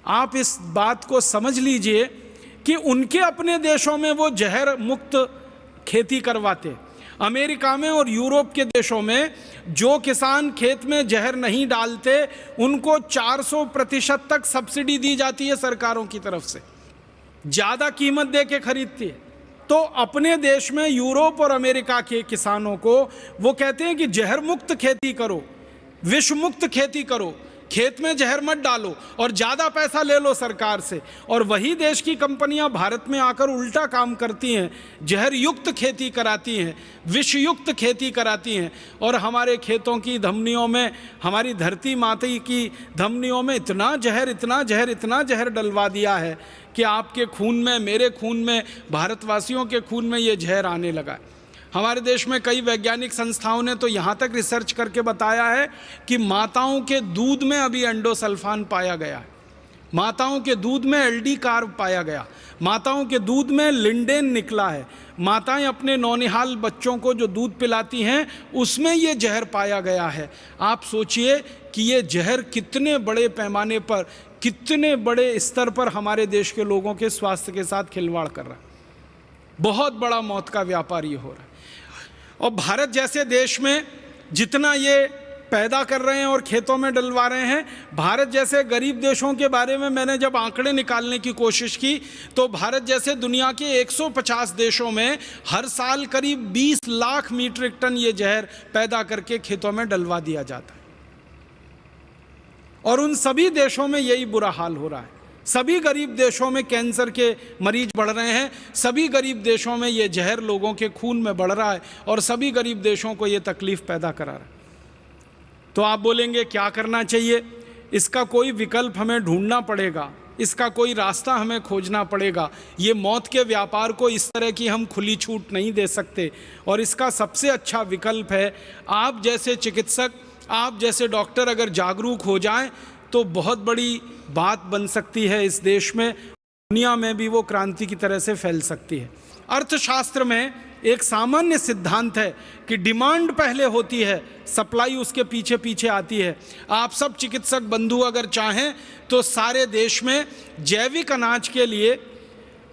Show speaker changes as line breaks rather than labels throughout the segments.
आप इस बात को समझ लीजिए कि उनके अपने देशों में वो जहर मुक्त खेती करवाते। अमेरिका में और यूरोप के देशों में जो किसान खेत में जहर नहीं डालते उनको 400% तक सब्सिडी दी जाती है सरकारों की तरफ से, ज़्यादा कीमत दे के खरीदती है। तो अपने देश में यूरोप और अमेरिका के किसानों को वो कहते हैं कि जहर मुक्त खेती करो, विष मुक्त खेती करो, खेत में जहर मत डालो और ज़्यादा पैसा ले लो सरकार से। और वही देश की कंपनियां भारत में आकर उल्टा काम करती हैं, जहर युक्त खेती कराती हैं, विष युक्त खेती कराती हैं और हमारे खेतों की धमनियों में, हमारी धरती माता की धमनियों में इतना जहर इतना जहर इतना जहर डलवा दिया है कि आपके खून में, मेरे खून में, भारतवासियों के खून में ये जहर आने लगा है। हमारे देश में कई वैज्ञानिक संस्थाओं ने तो यहाँ तक रिसर्च करके बताया है कि माताओं के दूध में अभी एंडोसल्फान पाया गया है, माताओं के दूध में एल्डी कार्ब पाया गया, माताओं के दूध में लिंडेन निकला है, माताएं अपने नौनिहाल बच्चों को जो दूध पिलाती हैं उसमें ये जहर पाया गया है। आप सोचिए कि ये जहर कितने बड़े पैमाने पर, कितने बड़े स्तर पर हमारे देश के लोगों के स्वास्थ्य के साथ खिलवाड़ कर रहा है। बहुत बड़ा मौत का व्यापार ये हो रहा है। और भारत जैसे देश में जितना ये पैदा कर रहे हैं और खेतों में डलवा रहे हैं, भारत जैसे गरीब देशों के बारे में मैंने जब आंकड़े निकालने की कोशिश की तो भारत जैसे दुनिया के 150 देशों में हर साल करीब 20 लाख मीट्रिक टन ये जहर पैदा करके खेतों में डलवा दिया जाता है। और उन सभी देशों में यही बुरा हाल हो रहा है। सभी गरीब देशों में कैंसर के मरीज बढ़ रहे हैं, सभी गरीब देशों में ये जहर लोगों के खून में बढ़ रहा है और सभी गरीब देशों को ये तकलीफ पैदा करा रहा है। तो आप बोलेंगे क्या करना चाहिए? इसका कोई विकल्प हमें ढूंढना पड़ेगा, इसका कोई रास्ता हमें खोजना पड़ेगा। ये मौत के व्यापार को इस तरह की हम खुली छूट नहीं दे सकते। और इसका सबसे अच्छा विकल्प है, आप जैसे चिकित्सक, आप जैसे डॉक्टर अगर जागरूक हो जाएं तो बहुत बड़ी बात बन सकती है इस देश में, दुनिया में भी वो क्रांति की तरह से फैल सकती है। अर्थशास्त्र में एक सामान्य सिद्धांत है कि डिमांड पहले होती है, सप्लाई उसके पीछे पीछे आती है। आप सब चिकित्सक बंधु अगर चाहें तो सारे देश में जैविक अनाज के लिए,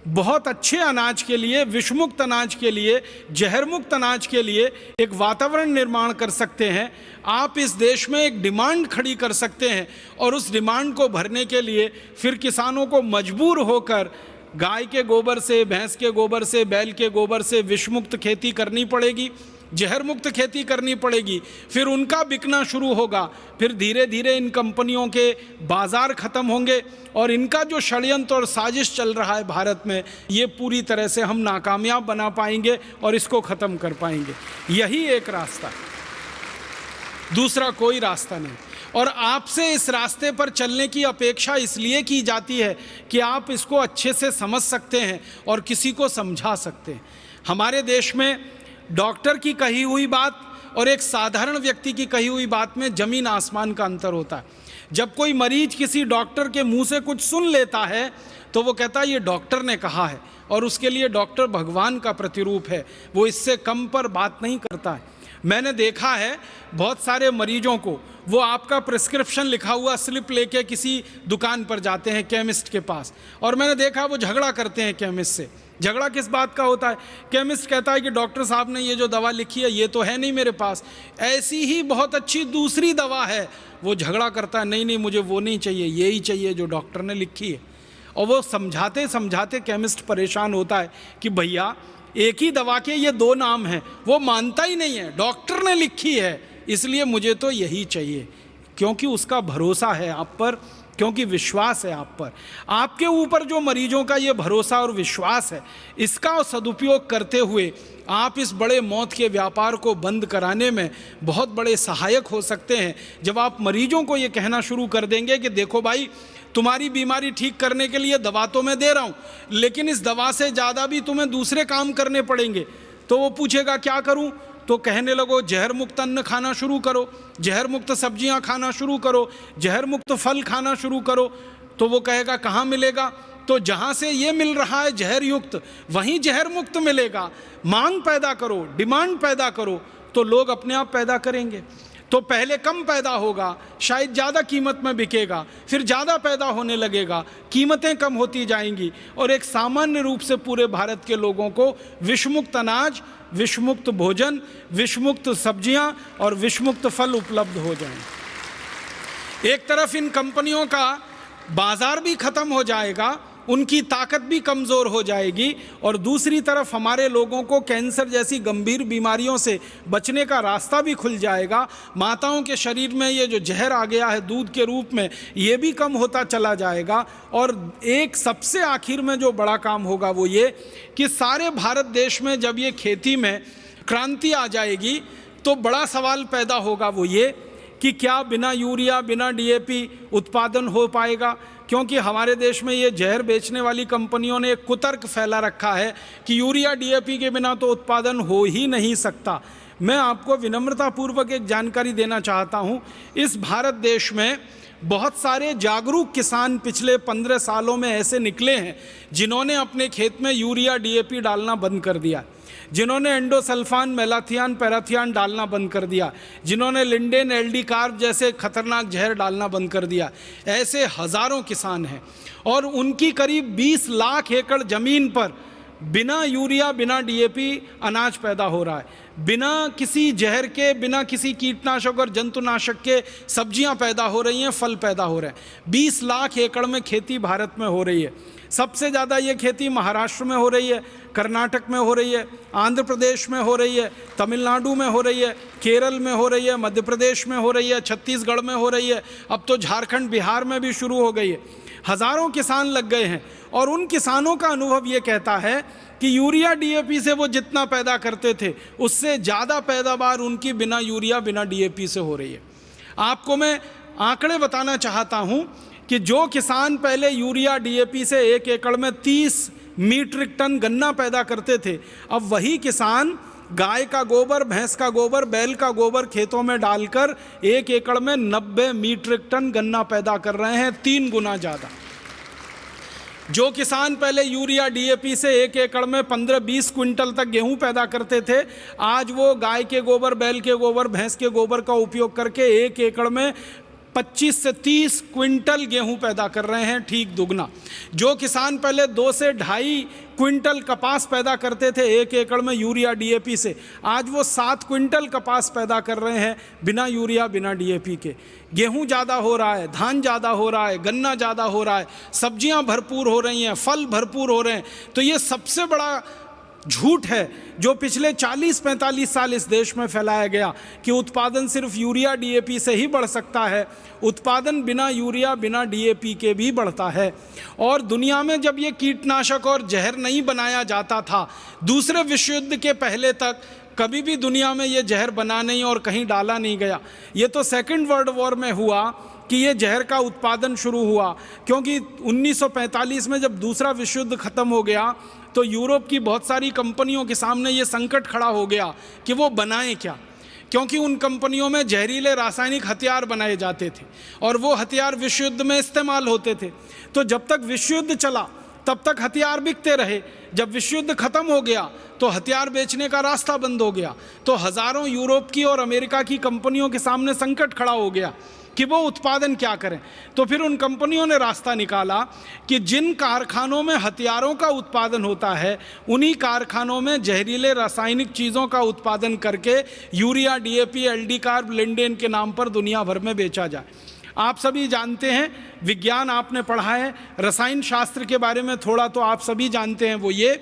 बहुत अच्छे अनाज के लिए, विषमुक्त अनाज के लिए, जहरमुक्त अनाज के लिए एक वातावरण निर्माण कर सकते हैं। आप इस देश में एक डिमांड खड़ी कर सकते हैं और उस डिमांड को भरने के लिए फिर किसानों को मजबूर होकर गाय के गोबर से, भैंस के गोबर से, बैल के गोबर से विषमुक्त खेती करनी पड़ेगी, जहर मुक्त खेती करनी पड़ेगी। फिर उनका बिकना शुरू होगा, फिर धीरे धीरे इन कंपनियों के बाजार खत्म होंगे और इनका जो षड्यंत्र और साजिश चल रहा है भारत में, ये पूरी तरह से हम नाकामयाब बना पाएंगे और इसको ख़त्म कर पाएंगे। यही एक रास्ता है, दूसरा कोई रास्ता नहीं। और आपसे इस रास्ते पर चलने की अपेक्षा इसलिए की जाती है कि आप इसको अच्छे से समझ सकते हैं और किसी को समझा सकते हैं। हमारे देश में डॉक्टर की कही हुई बात और एक साधारण व्यक्ति की कही हुई बात में ज़मीन आसमान का अंतर होता है। जब कोई मरीज किसी डॉक्टर के मुंह से कुछ सुन लेता है तो वो कहता है ये डॉक्टर ने कहा है, और उसके लिए डॉक्टर भगवान का प्रतिरूप है, वो इससे कम पर बात नहीं करता है। मैंने देखा है बहुत सारे मरीजों को, वो आपका प्रिस्क्रिप्शन लिखा हुआ स्लिप लेके किसी दुकान पर जाते हैं, केमिस्ट के पास, और मैंने देखा वो झगड़ा करते हैं केमिस्ट से। झगड़ा किस बात का होता है? केमिस्ट कहता है कि डॉक्टर साहब ने ये जो दवा लिखी है ये तो है नहीं मेरे पास, ऐसी ही बहुत अच्छी दूसरी दवा है। वो झगड़ा करता है, नहीं नहीं मुझे वो नहीं चाहिए, यही चाहिए जो डॉक्टर ने लिखी है। और वो समझाते समझाते केमिस्ट परेशान होता है कि भैया एक ही दवा के ये दो नाम हैं। वो मानता ही नहीं है, डॉक्टर ने लिखी है इसलिए मुझे तो यही चाहिए, क्योंकि उसका भरोसा है आप पर, क्योंकि विश्वास है आप पर। आपके ऊपर जो मरीजों का ये भरोसा और विश्वास है, इसका सदुपयोग करते हुए आप इस बड़े मौत के व्यापार को बंद कराने में बहुत बड़े सहायक हो सकते हैं। जब आप मरीजों को ये कहना शुरू कर देंगे कि देखो भाई, तुम्हारी बीमारी ठीक करने के लिए दवा तो मैं दे रहा हूँ, लेकिन इस दवा से ज़्यादा भी तुम्हें दूसरे काम करने पड़ेंगे, तो वो पूछेगा क्या करूँ? तो कहने लगो जहर मुक्त अन्न खाना शुरू करो, जहर मुक्त सब्जियां खाना शुरू करो, जहर मुक्त फल खाना शुरू करो। तो वो कहेगा कहाँ मिलेगा? तो जहाँ से ये मिल रहा है जहर युक्त, वहीं जहर मुक्त मिलेगा। मांग पैदा करो, डिमांड पैदा करो, तो लोग अपने आप पैदा करेंगे। तो पहले कम पैदा होगा, शायद ज़्यादा कीमत में बिकेगा, फिर ज़्यादा पैदा होने लगेगा, कीमतें कम होती जाएंगी और एक सामान्य रूप से पूरे भारत के लोगों को विषमुक्त अनाज, विषमुक्त भोजन, विषमुक्त सब्जियां और विषमुक्त फल उपलब्ध हो जाएं। एक तरफ इन कंपनियों का बाजार भी खत्म हो जाएगा, उनकी ताकत भी कमज़ोर हो जाएगी और दूसरी तरफ हमारे लोगों को कैंसर जैसी गंभीर बीमारियों से बचने का रास्ता भी खुल जाएगा। माताओं के शरीर में ये जो जहर आ गया है दूध के रूप में, ये भी कम होता चला जाएगा। और एक सबसे आखिर में जो बड़ा काम होगा वो ये कि सारे भारत देश में जब ये खेती में क्रांति आ जाएगी तो बड़ा सवाल पैदा होगा वो ये कि क्या बिना यूरिया, बिना डीएपी उत्पादन हो पाएगा? क्योंकि हमारे देश में ये जहर बेचने वाली कंपनियों ने एक कुतर्क फैला रखा है कि यूरिया डीएपी के बिना तो उत्पादन हो ही नहीं सकता। मैं आपको विनम्रतापूर्वक एक जानकारी देना चाहता हूँ। इस भारत देश में बहुत सारे जागरूक किसान पिछले 15 सालों में ऐसे निकले हैं जिन्होंने अपने खेत में यूरिया डीएपी डालना बंद कर दिया, जिन्होंने एंडोसल्फान, मेलाथियान, पैराथियान डालना बंद कर दिया, जिन्होंने लिंडेन, एलडी कार्ब जैसे खतरनाक जहर डालना बंद कर दिया। ऐसे हज़ारों किसान हैं और उनकी करीब 20 लाख एकड़ ज़मीन पर बिना यूरिया, बिना डीएपी अनाज पैदा हो रहा है, बिना किसी जहर के, बिना किसी कीटनाशक और जंतुनाशक के सब्जियां पैदा हो रही हैं, फल पैदा हो रहे हैं। 20 लाख एकड़ में खेती भारत में हो रही है। सबसे ज़्यादा ये खेती महाराष्ट्र में हो रही है, कर्नाटक में हो रही है, आंध्र प्रदेश में हो रही है, तमिलनाडु में हो रही है, केरल में हो रही है, मध्य प्रदेश में हो रही है, छत्तीसगढ़ में हो रही है, अब तो झारखंड, बिहार में भी शुरू हो गई है। हज़ारों किसान लग गए हैं और उन किसानों का अनुभव ये कहता है कि यूरिया डीएपी से वो जितना पैदा करते थे उससे ज़्यादा पैदावार उनकी बिना यूरिया, बिना डीएपी से हो रही है। आपको मैं आंकड़े बताना चाहता हूँ कि जो किसान पहले यूरिया डीएपी से 1 एकड़ में 30 मीट्रिक टन गन्ना पैदा करते थे, अब वही किसान गाय का गोबर, भैंस का गोबर, बैल का गोबर खेतों में डालकर 1 एकड़ में 90 मीट्रिक टन गन्ना पैदा कर रहे हैं, 3 गुना ज़्यादा। जो किसान पहले यूरिया डीएपी से 1 एकड़ में 15-20 क्विंटल तक गेहूं पैदा करते थे, आज वो गाय के गोबर, बैल के गोबर, भैंस के गोबर का उपयोग करके 1 एकड़ में 25 से 30 क्विंटल गेहूं पैदा कर रहे हैं, ठीक दुगना। जो किसान पहले 2 से 2.5 क्विंटल कपास पैदा करते थे 1 एकड़ में यूरिया डीएपी से, आज वो 7 क्विंटल कपास पैदा कर रहे हैं बिना यूरिया, बिना डीएपी के। गेहूं ज़्यादा हो रहा है, धान ज़्यादा हो रहा है, गन्ना ज़्यादा हो रहा है, सब्जियां भरपूर हो रही हैं, फल भरपूर हो रहे हैं। तो ये सबसे बड़ा झूठ है जो पिछले 40-45 साल इस देश में फैलाया गया कि उत्पादन सिर्फ यूरिया डीएपी से ही बढ़ सकता है। उत्पादन बिना यूरिया, बिना डीएपी के भी बढ़ता है। और दुनिया में जब ये कीटनाशक और जहर नहीं बनाया जाता था, दूसरे विश्व युद्ध के पहले तक कभी भी दुनिया में ये जहर बना नहीं और कहीं डाला नहीं गया। ये तो सेकेंड वर्ल्ड वॉर में हुआ कि ये जहर का उत्पादन शुरू हुआ, क्योंकि 1945 में जब दूसरा विश्व युद्ध खत्म हो गया तो यूरोप की बहुत सारी कंपनियों के सामने ये संकट खड़ा हो गया कि वो बनाएं क्या, क्योंकि उन कंपनियों में जहरीले रासायनिक हथियार बनाए जाते थे और वो हथियार विश्व युद्ध में इस्तेमाल होते थे। तो जब तक विश्व युद्ध चला तब तक हथियार बिकते रहे। जब विश्व युद्ध खत्म हो गया तो हथियार बेचने का रास्ता बंद हो गया, तो हज़ारों यूरोप की और अमेरिका की कंपनियों के सामने संकट खड़ा हो गया कि वो उत्पादन क्या करें। तो फिर उन कंपनियों ने रास्ता निकाला कि जिन कारखानों में हथियारों का उत्पादन होता है उन्हीं कारखानों में जहरीले रासायनिक चीज़ों का उत्पादन करके urea, DAP, aldicarb, lindane के नाम पर दुनिया भर में बेचा जाए। आप सभी जानते हैं, विज्ञान आपने पढ़ा है, रसायन शास्त्र के बारे में थोड़ा तो आप सभी जानते हैं। वो ये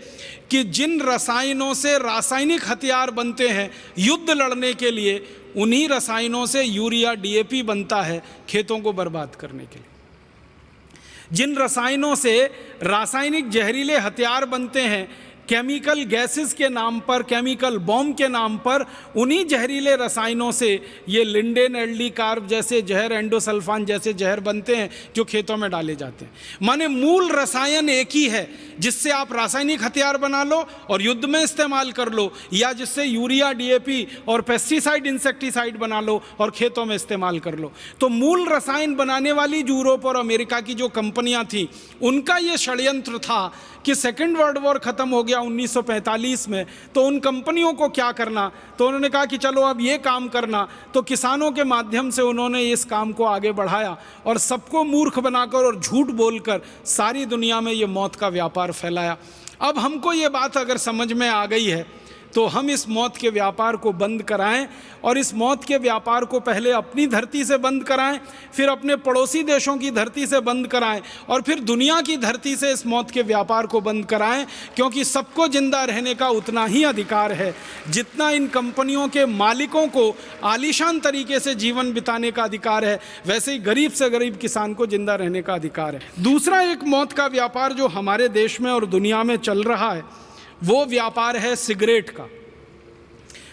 कि जिन रसायनों से रासायनिक हथियार बनते हैं युद्ध लड़ने के लिए, उन्हीं रसायनों से यूरिया डीएपी बनता है खेतों को बर्बाद करने के लिए। जिन रसायनों से रासायनिक जहरीले हथियार बनते हैं केमिकल गैसेस के नाम पर, केमिकल बॉम्ब के नाम पर, उन्हीं जहरीले रसायनों से ये लिंडेन, एलडी कार्ब जैसे जहर, एंडोसल्फान जैसे जहर बनते हैं जो खेतों में डाले जाते हैं। माने मूल रसायन एक ही है, जिससे आप रासायनिक हथियार बना लो और युद्ध में इस्तेमाल कर लो, या जिससे यूरिया, डीएपी और पेस्टिसाइड, इंसेक्टिसाइड बना लो और खेतों में इस्तेमाल कर लो। तो मूल रसायन बनाने वाली यूरोप और अमेरिका की जो कंपनियां थी, उनका ये षड्यंत्र था कि सेकेंड वर्ल्ड वॉर खत्म हो गया, किया 1945 में, तो उन कंपनियों को क्या करना, तो उन्होंने कहा कि चलो अब ये काम करना। तो किसानों के माध्यम से उन्होंने इस काम को आगे बढ़ाया और सबको मूर्ख बनाकर और झूठ बोलकर सारी दुनिया में ये मौत का व्यापार फैलाया। अब हमको ये बात अगर समझ में आ गई है तो हम इस मौत के व्यापार को बंद कराएं, और इस मौत के व्यापार को पहले अपनी धरती से बंद कराएं, फिर अपने पड़ोसी देशों की धरती से बंद कराएं, और फिर दुनिया की धरती से इस मौत के व्यापार को बंद कराएं। क्योंकि सबको जिंदा रहने का उतना ही अधिकार है जितना इन कंपनियों के मालिकों को आलीशान तरीके से जीवन बिताने का अधिकार है, वैसे ही गरीब से गरीब किसान को जिंदा रहने का अधिकार है। दूसरा एक मौत का व्यापार जो हमारे देश में और दुनिया में चल रहा है वो व्यापार है सिगरेट का।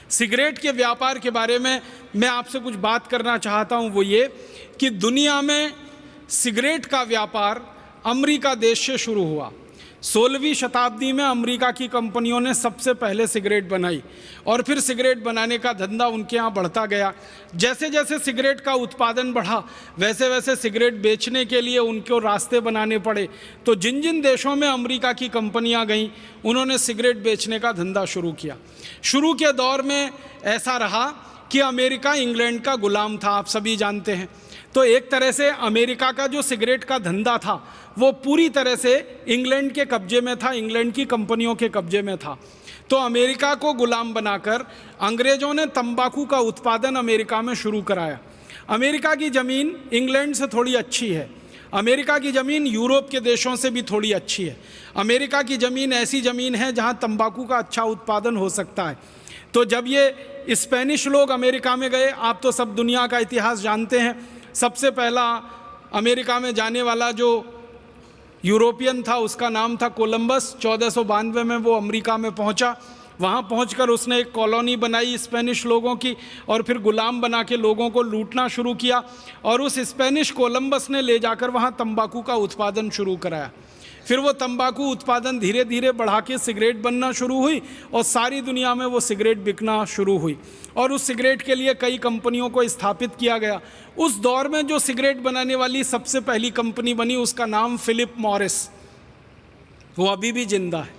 सिगरेट के व्यापार के बारे में मैं आपसे कुछ बात करना चाहता हूं। वो ये कि दुनिया में सिगरेट का व्यापार अमेरिका देश से शुरू हुआ। 16वीं शताब्दी में अमेरिका की कंपनियों ने सबसे पहले सिगरेट बनाई और फिर सिगरेट बनाने का धंधा उनके यहाँ बढ़ता गया। जैसे जैसे सिगरेट का उत्पादन बढ़ा वैसे वैसे सिगरेट बेचने के लिए उनको रास्ते बनाने पड़े। तो जिन जिन देशों में अमेरिका की कंपनियां गईं उन्होंने सिगरेट बेचने का धंधा शुरू किया। शुरू के दौर में ऐसा रहा कि अमेरिका इंग्लैंड का गुलाम था, आप सभी जानते हैं। तो एक तरह से अमेरिका का जो सिगरेट का धंधा था वो पूरी तरह से इंग्लैंड के कब्जे में था, इंग्लैंड की कंपनियों के कब्जे में था। तो अमेरिका को गुलाम बनाकर अंग्रेज़ों ने तंबाकू का उत्पादन अमेरिका में शुरू कराया। अमेरिका की ज़मीन इंग्लैंड से थोड़ी अच्छी है, अमेरिका की ज़मीन यूरोप के देशों से भी थोड़ी अच्छी है। अमेरिका की ज़मीन ऐसी ज़मीन है जहाँ तंबाकू का अच्छा उत्पादन हो सकता है। तो जब ये स्पेनिश लोग अमेरिका में गए, आप तो सब दुनिया का इतिहास जानते हैं, सबसे पहला अमेरिका में जाने वाला जो यूरोपियन था उसका नाम था कोलंबस। 1492 में वो अमेरिका में पहुंचा। वहाँ पहुंचकर उसने एक कॉलोनी बनाई स्पेनिश लोगों की और फिर गुलाम बना के लोगों को लूटना शुरू किया। और उस स्पेनिश कोलंबस ने ले जाकर वहाँ तंबाकू का उत्पादन शुरू कराया। फिर वो तंबाकू उत्पादन धीरे धीरे बढ़ा के सिगरेट बनना शुरू हुई और सारी दुनिया में वो सिगरेट बिकना शुरू हुई और उस सिगरेट के लिए कई कंपनियों को स्थापित किया गया। उस दौर में जो सिगरेट बनाने वाली सबसे पहली कंपनी बनी उसका नाम फिलिप मॉरिस, वो अभी भी जिंदा है।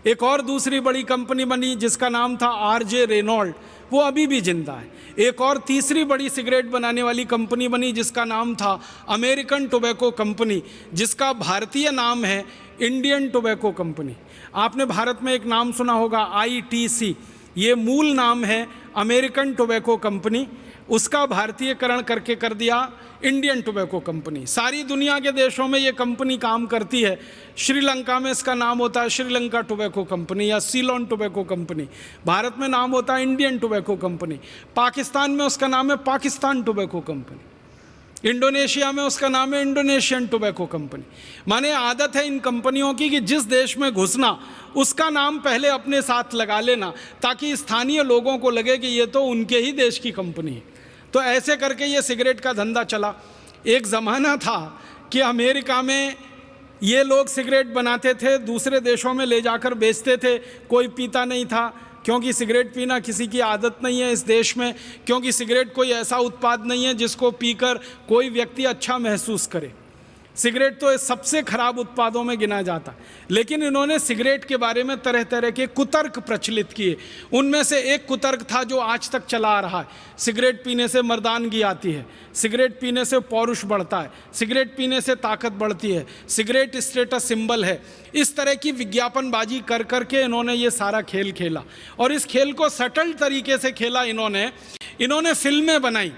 एक और दूसरी बड़ी कंपनी बनी जिसका नाम था आरजे रेनॉल्ड, वो अभी भी जिंदा है। एक और तीसरी बड़ी सिगरेट बनाने वाली कंपनी बनी जिसका नाम था अमेरिकन टोबैको कंपनी, जिसका भारतीय नाम है इंडियन टोबैको कंपनी। आपने भारत में एक नाम सुना होगा ITC, ये मूल नाम है अमेरिकन टोबैको कंपनी, उसका भारतीयकरण करके कर दिया इंडियन टोबैको कंपनी। सारी दुनिया के देशों में ये कंपनी काम करती है। श्रीलंका में इसका नाम होता है श्रीलंका टोबैको कंपनी या सीलोन टोबैको कंपनी। भारत में नाम होता है इंडियन टोबैको कंपनी। पाकिस्तान में उसका नाम है पाकिस्तान टोबैको कंपनी। इंडोनेशिया में उसका नाम है इंडोनेशियन टोबैको कंपनी। माने आदत है इन कंपनियों की कि जिस देश में घुसना उसका नाम पहले अपने साथ लगा लेना ताकि स्थानीय लोगों को लगे कि ये तो उनके ही देश की कंपनी है। तो ऐसे करके ये सिगरेट का धंधा चला। एक ज़माना था कि अमेरिका में ये लोग सिगरेट बनाते थे, दूसरे देशों में ले जाकर बेचते थे, कोई पीता नहीं था क्योंकि सिगरेट पीना किसी की आदत नहीं है इस देश में, क्योंकि सिगरेट कोई ऐसा उत्पाद नहीं है जिसको पीकर कोई व्यक्ति अच्छा महसूस करे। सिगरेट तो सबसे खराब उत्पादों में गिना जाता। लेकिन इन्होंने सिगरेट के बारे में तरह तरह के कुतर्क प्रचलित किए। उनमें से एक कुतर्क था जो आज तक चला आ रहा है, सिगरेट पीने से मर्दानगी आती है, सिगरेट पीने से पौरुष बढ़ता है, सिगरेट पीने से ताकत बढ़ती है, सिगरेट स्टेटस सिंबल है। इस तरह की विज्ञापनबाजी कर करके इन्होंने ये सारा खेल खेला और इस खेल को सटल तरीके से खेला। इन्होंने फिल्में बनाई।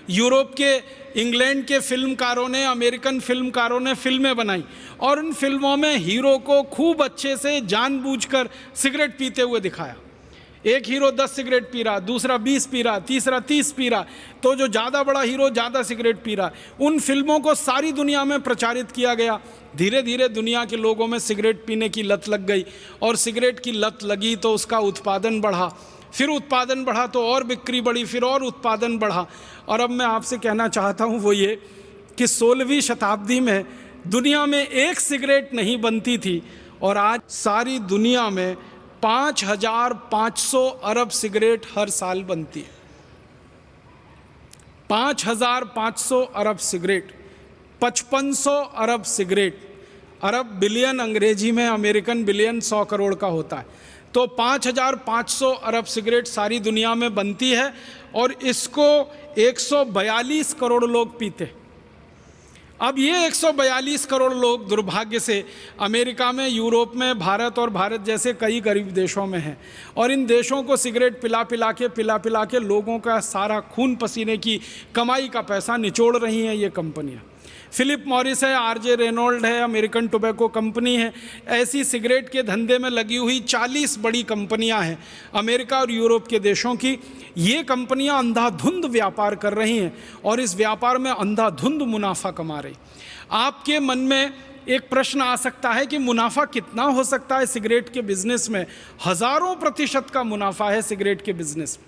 यूरोप के, इंग्लैंड के फिल्मकारों ने, अमेरिकन फिल्मकारों ने फिल्में बनाई और उन फिल्मों में हीरो को खूब अच्छे से जानबूझकर सिगरेट पीते हुए दिखाया। एक हीरो 10 सिगरेट पी रहा, दूसरा 20 पी रहा, तीसरा 30 पी रहा, तो जो ज़्यादा बड़ा हीरो ज़्यादा सिगरेट पी रहा। उन फिल्मों को सारी दुनिया में प्रचारित किया गया। धीरे धीरे दुनिया के लोगों में सिगरेट पीने की लत लग गई और सिगरेट की लत लगी तो उसका उत्पादन बढ़ा, फिर उत्पादन बढ़ा तो और बिक्री बढ़ी, फिर और उत्पादन बढ़ा। और अब मैं आपसे कहना चाहता हूँ वो ये कि 16वीं शताब्दी में दुनिया में एक सिगरेट नहीं बनती थी और आज सारी दुनिया में 5,500 अरब सिगरेट हर साल बनती है। 5,500 अरब सिगरेट, 5,500 अरब सिगरेट। अरब बिलियन अंग्रेजी में, अमेरिकन बिलियन 100 करोड़ का होता है। तो 5,500 अरब सिगरेट सारी दुनिया में बनती है और इसको 142 करोड़ लोग पीते। अब ये 142 करोड़ लोग दुर्भाग्य से अमेरिका में, यूरोप में, भारत और भारत जैसे कई गरीब देशों में हैं और इन देशों को सिगरेट पिला पिला के लोगों का सारा खून पसीने की कमाई का पैसा निचोड़ रही हैं ये कंपनियां। फिलिप मॉरिस है, आरजे रेनॉल्ड है, अमेरिकन टोबैको कंपनी है, ऐसी सिगरेट के धंधे में लगी हुई 40 बड़ी कंपनियां हैं अमेरिका और यूरोप के देशों की। ये कंपनियां अंधाधुंध व्यापार कर रही हैं और इस व्यापार में अंधाधुंध मुनाफा कमा रही। आपके मन में एक प्रश्न आ सकता है कि मुनाफा कितना हो सकता है सिगरेट के बिजनेस में? हज़ारों प्रतिशत का मुनाफा है सिगरेट के बिजनेस में।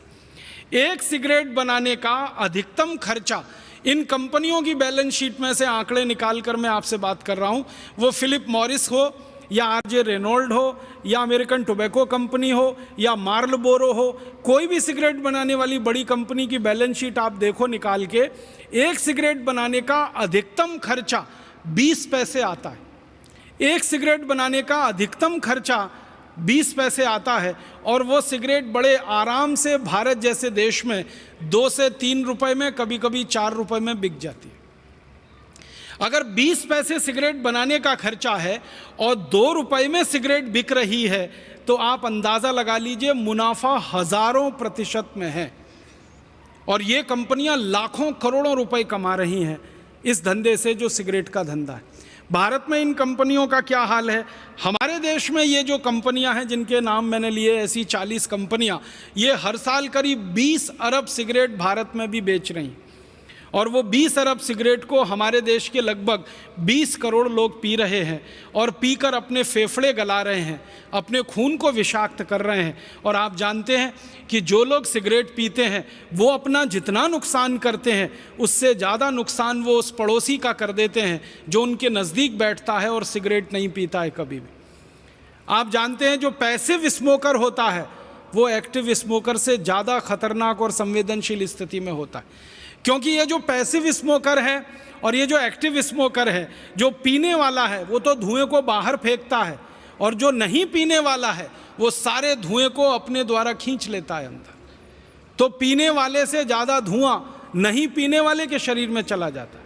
एक सिगरेट बनाने का अधिकतम खर्चा, इन कंपनियों की बैलेंस शीट में से आंकड़े निकाल कर मैं आपसे बात कर रहा हूं, वो फिलिप मॉरिस हो या आरजे रेनॉल्ड हो या अमेरिकन टोबैको कंपनी हो या मार्लबोरो हो, कोई भी सिगरेट बनाने वाली बड़ी कंपनी की बैलेंस शीट आप देखो निकाल के, एक सिगरेट बनाने का अधिकतम खर्चा 20 पैसे आता है। एक सिगरेट बनाने का अधिकतम खर्चा 20 पैसे आता है और वो सिगरेट बड़े आराम से भारत जैसे देश में 2 से 3 रुपए में, कभी कभी 4 रुपए में बिक जाती है। अगर 20 पैसे सिगरेट बनाने का खर्चा है और 2 रुपए में सिगरेट बिक रही है तो आप अंदाज़ा लगा लीजिए मुनाफा हज़ारों प्रतिशत में है और ये कंपनियां लाखों करोड़ों रुपए कमा रही हैं इस धंधे से, जो सिगरेट का धंधा है। भारत में इन कंपनियों का क्या हाल है? हमारे देश में ये जो कंपनियां हैं जिनके नाम मैंने लिए, ऐसी 40 कंपनियां, ये हर साल करीब 20 अरब सिगरेट भारत में भी बेच रही हैं और वो 20 अरब सिगरेट को हमारे देश के लगभग 20 करोड़ लोग पी रहे हैं और पीकर अपने फेफड़े गला रहे हैं, अपने खून को विषाक्त कर रहे हैं। और आप जानते हैं कि जो लोग सिगरेट पीते हैं वो अपना जितना नुकसान करते हैं उससे ज़्यादा नुकसान वो उस पड़ोसी का कर देते हैं जो उनके नज़दीक बैठता है और सिगरेट नहीं पीता है कभी भी। आप जानते हैं जो पैसिव स्मोकर होता है वो एक्टिव स्मोकर से ज़्यादा खतरनाक और संवेदनशील स्थिति में होता है, क्योंकि ये जो पैसिव स्मोकर है और ये जो एक्टिव स्मोकर है, जो पीने वाला है वो तो धुएं को बाहर फेंकता है और जो नहीं पीने वाला है वो सारे धुएं को अपने द्वारा खींच लेता है अंदर। तो पीने वाले से ज़्यादा धुआं नहीं पीने वाले के शरीर में चला जाता है।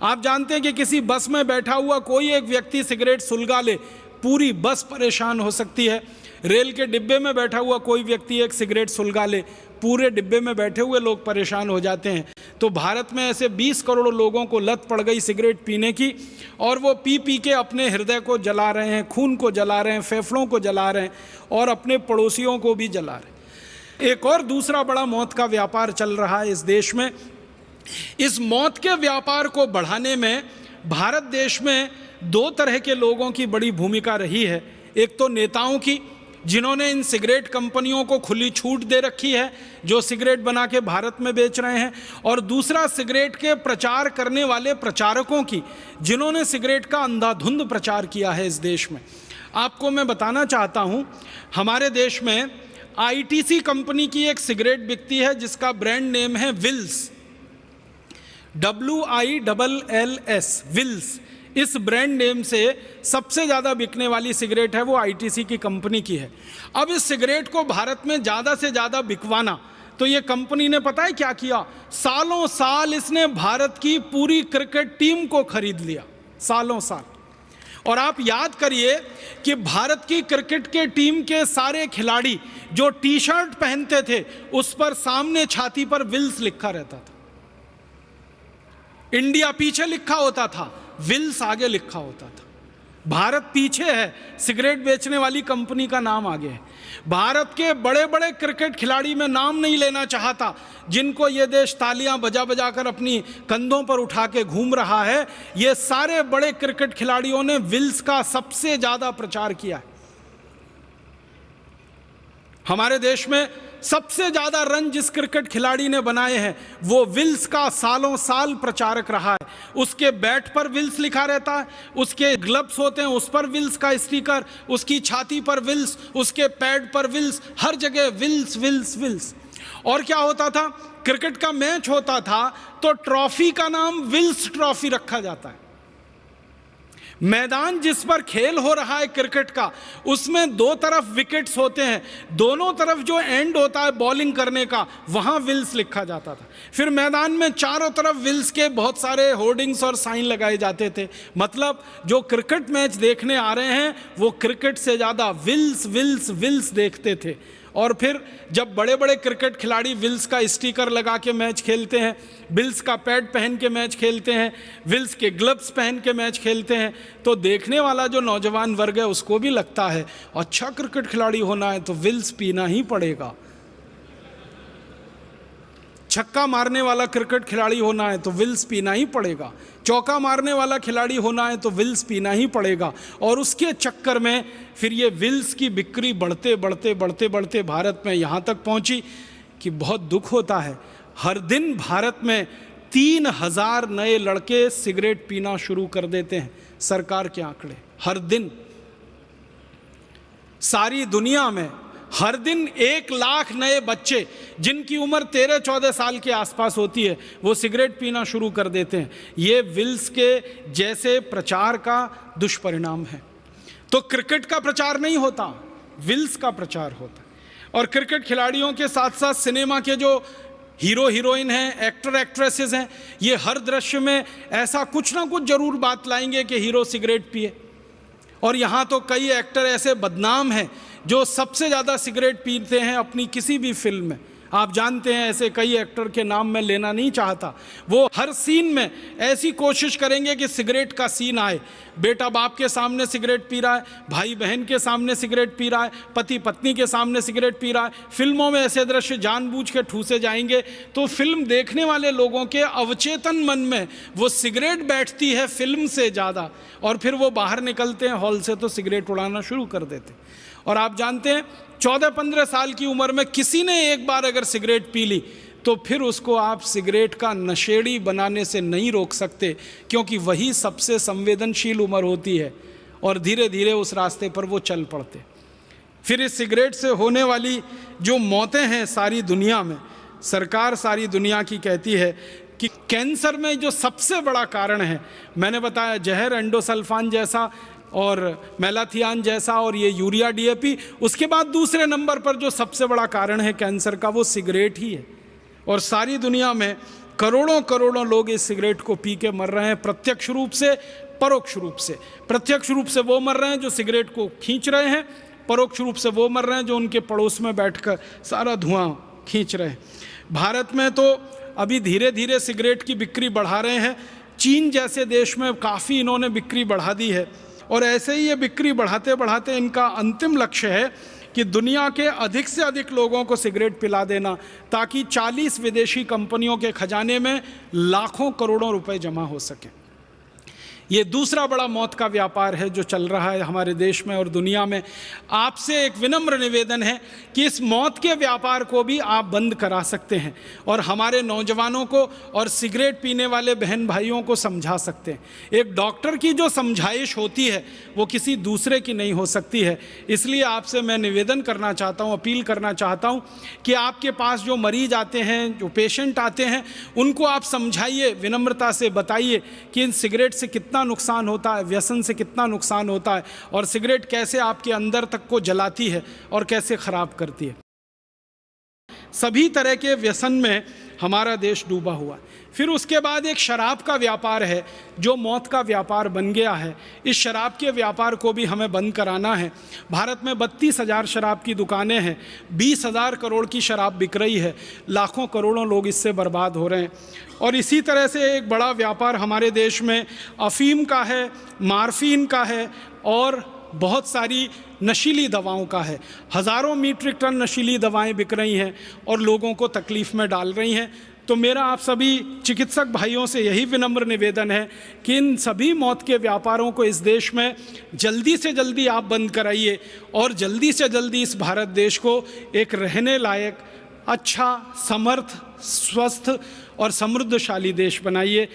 आप जानते हैं कि किसी बस में बैठा हुआ कोई एक व्यक्ति सिगरेट सुलगा ले, पूरी बस परेशान हो सकती है। रेल के डिब्बे में बैठा हुआ कोई व्यक्ति एक सिगरेट सुलगा ले, पूरे डिब्बे में बैठे हुए लोग परेशान हो जाते हैं। तो भारत में ऐसे 20 करोड़ लोगों को लत पड़ गई सिगरेट पीने की और वो पी पी के अपने हृदय को जला रहे हैं, खून को जला रहे हैं, फेफड़ों को जला रहे हैं और अपने पड़ोसियों को भी जला रहे हैं। एक और दूसरा बड़ा मौत का व्यापार चल रहा है इस देश में। इस मौत के व्यापार को बढ़ाने में भारत देश में 2 तरह के लोगों की बड़ी भूमिका रही है। एक तो नेताओं की, जिन्होंने इन सिगरेट कंपनियों को खुली छूट दे रखी है जो सिगरेट बना के भारत में बेच रहे हैं, और दूसरा सिगरेट के प्रचार करने वाले प्रचारकों की, जिन्होंने सिगरेट का अंधाधुंध प्रचार किया है इस देश में। आपको मैं बताना चाहता हूं, हमारे देश में आईटीसी कंपनी की एक सिगरेट बिकती है जिसका ब्रांड नेम है विल्स, WILLS, विल्स। इस ब्रांड नेम से सबसे ज़्यादा बिकने वाली सिगरेट है वो आईटीसी की कंपनी की है। अब इस सिगरेट को भारत में ज़्यादा से ज़्यादा बिकवाना, तो ये कंपनी ने पता है क्या किया? सालों साल इसने भारत की पूरी क्रिकेट टीम को खरीद लिया, सालों साल। और आप याद करिए कि भारत की क्रिकेट के टीम के सारे खिलाड़ी जो टी शर्ट पहनते थे उस पर सामने छाती पर विल्स लिखा रहता था। इंडिया पीछे लिखा होता था, विल्स आगे लिखा होता था। भारत पीछे है, सिगरेट बेचने वाली कंपनी का नाम आगे है। भारत के बड़े बड़े क्रिकेट खिलाड़ी मैं नाम नहीं लेना चाहता जिनको ये देश तालियां बजा बजा कर अपनी कंधों पर उठा के घूम रहा है, ये सारे बड़े क्रिकेट खिलाड़ियों ने विल्स का सबसे ज़्यादा प्रचार किया है। हमारे देश में सबसे ज़्यादा रन जिस क्रिकेट खिलाड़ी ने बनाए हैं वो विल्स का सालों साल प्रचारक रहा है। उसके बैट पर विल्स लिखा रहता है, उसके ग्लव्स होते हैं उस पर विल्स का स्टिकर, उसकी छाती पर विल्स, उसके पैड पर विल्स, हर जगह विल्स विल्स विल्स। और क्या होता था, क्रिकेट का मैच होता था तो ट्रॉफी का नाम विल्स ट्रॉफी रखा जाता है। मैदान जिस पर खेल हो रहा है क्रिकेट का, उसमें दो तरफ विकेट्स होते हैं, दोनों तरफ जो एंड होता है बॉलिंग करने का, वहाँ विल्स लिखा जाता था। फिर मैदान में चारों तरफ विल्स के बहुत सारे होर्डिंग्स और साइन लगाए जाते थे। मतलब जो क्रिकेट मैच देखने आ रहे हैं वो क्रिकेट से ज़्यादा विल्स विल्स विल्स देखते थे। और फिर जब बड़े बड़े क्रिकेट खिलाड़ी विल्स का स्टिकर लगा के मैच खेलते हैं, विल्स का पैड पहन के मैच खेलते हैं, विल्स के ग्लव्स पहन के मैच खेलते हैं, तो देखने वाला जो नौजवान वर्ग है उसको भी लगता है अच्छा क्रिकेट खिलाड़ी होना है तो विल्स पीना ही पड़ेगा। छक्का मारने वाला क्रिकेट खिलाड़ी होना है तो विल्स पीना ही पड़ेगा, चौका मारने वाला खिलाड़ी होना है तो विल्स पीना ही पड़ेगा। और उसके चक्कर में फिर ये विल्स की बिक्री बढ़ते बढ़ते बढ़ते बढ़ते भारत में यहाँ तक पहुँची कि बहुत दुख होता है, हर दिन भारत में 3000 नए लड़के सिगरेट पीना शुरू कर देते हैं, सरकार के आंकड़े। हर दिन सारी दुनिया में हर दिन 1 लाख नए बच्चे जिनकी उम्र 13-14 साल के आसपास होती है वो सिगरेट पीना शुरू कर देते हैं। ये विल्स के जैसे प्रचार का दुष्परिणाम है। तो क्रिकेट का प्रचार नहीं होता, विल्स का प्रचार होता है। और क्रिकेट खिलाड़ियों के साथ साथ सिनेमा के जो हीरो हीरोइन हैं, एक्टर एक्ट्रेसेस हैं, ये हर दृश्य में ऐसा कुछ ना कुछ जरूर बात लाएंगे कि हीरो सिगरेट पिए। और यहाँ तो कई एक्टर ऐसे बदनाम हैं जो सबसे ज़्यादा सिगरेट पीते हैं अपनी किसी भी फिल्म में। आप जानते हैं ऐसे कई एक्टर के नाम मैं लेना नहीं चाहता। वो हर सीन में ऐसी कोशिश करेंगे कि सिगरेट का सीन आए। बेटा बाप के सामने सिगरेट पी रहा है, भाई बहन के सामने सिगरेट पी रहा है, पति पत्नी के सामने सिगरेट पी रहा है। फिल्मों में ऐसे दृश्य जानबूझ के ठूसे जाएंगे तो फिल्म देखने वाले लोगों के अवचेतन मन में वो सिगरेट बैठती है फिल्म से ज़्यादा, और फिर वो बाहर निकलते हैं हॉल से तो सिगरेट उड़ाना शुरू कर देते हैं। और आप जानते हैं 14-15 साल की उम्र में किसी ने एक बार अगर सिगरेट पी ली तो फिर उसको आप सिगरेट का नशेड़ी बनाने से नहीं रोक सकते, क्योंकि वही सबसे संवेदनशील उम्र होती है और धीरे धीरे उस रास्ते पर वो चल पड़ते। फिर इस सिगरेट से होने वाली जो मौतें हैं सारी दुनिया में, सरकार सारी दुनिया की कहती है कि कैंसर में जो सबसे बड़ा कारण है, मैंने बताया जहर, एंडोसल्फान जैसा और मेलाथियान जैसा और ये यूरिया डीएपी, उसके बाद दूसरे नंबर पर जो सबसे बड़ा कारण है कैंसर का वो सिगरेट ही है। और सारी दुनिया में करोड़ों करोड़ों लोग इस सिगरेट को पी के मर रहे हैं, प्रत्यक्ष रूप से परोक्ष रूप से। प्रत्यक्ष रूप से वो मर रहे हैं जो सिगरेट को खींच रहे हैं, परोक्ष रूप से वो मर रहे हैं जो उनके पड़ोस में बैठकर सारा धुआं खींच रहे हैं। भारत में तो अभी धीरे धीरे सिगरेट की बिक्री बढ़ा रहे हैं। चीन जैसे देश में काफ़ी इन्होंने बिक्री बढ़ा दी है और ऐसे ही ये बिक्री बढ़ाते बढ़ाते इनका अंतिम लक्ष्य है कि दुनिया के अधिक से अधिक लोगों को सिगरेट पिला देना, ताकि 40 विदेशी कंपनियों के खजाने में लाखों करोड़ों रुपए जमा हो सके। ये दूसरा बड़ा मौत का व्यापार है जो चल रहा है हमारे देश में और दुनिया में। आपसे एक विनम्र निवेदन है कि इस मौत के व्यापार को भी आप बंद करा सकते हैं और हमारे नौजवानों को और सिगरेट पीने वाले बहन भाइयों को समझा सकते हैं। एक डॉक्टर की जो समझाइश होती है वो किसी दूसरे की नहीं हो सकती है। इसलिए आपसे मैं निवेदन करना चाहता हूँ, अपील करना चाहता हूँ कि आपके पास जो मरीज आते हैं, जो पेशेंट आते हैं, उनको आप समझाइए, विनम्रता से बताइए कि इन सिगरेट से कितना नुकसान होता है, व्यसन से कितना नुकसान होता है और सिगरेट कैसे आपके अंदर तक को जलाती है और कैसे खराब करती है। सभी तरह के व्यसन में हमारा देश डूबा हुआ है। फिर उसके बाद एक शराब का व्यापार है जो मौत का व्यापार बन गया है। इस शराब के व्यापार को भी हमें बंद कराना है। भारत में 32,000 शराब की दुकानें हैं, 20,000 करोड़ की शराब बिक रही है, लाखों करोड़ों लोग इससे बर्बाद हो रहे हैं। और इसी तरह से एक बड़ा व्यापार हमारे देश में अफीम का है, मार्फीन का है और बहुत सारी नशीली दवाओं का है। हज़ारों मीट्रिक टन नशीली दवाएं बिक रही हैं और लोगों को तकलीफ़ में डाल रही हैं। तो मेरा आप सभी चिकित्सक भाइयों से यही विनम्र निवेदन है कि इन सभी मौत के व्यापारों को इस देश में जल्दी से जल्दी आप बंद कराइए और जल्दी से जल्दी इस भारत देश को एक रहने लायक, अच्छा, समर्थ, स्वस्थ और समृद्धशाली देश बनाइए।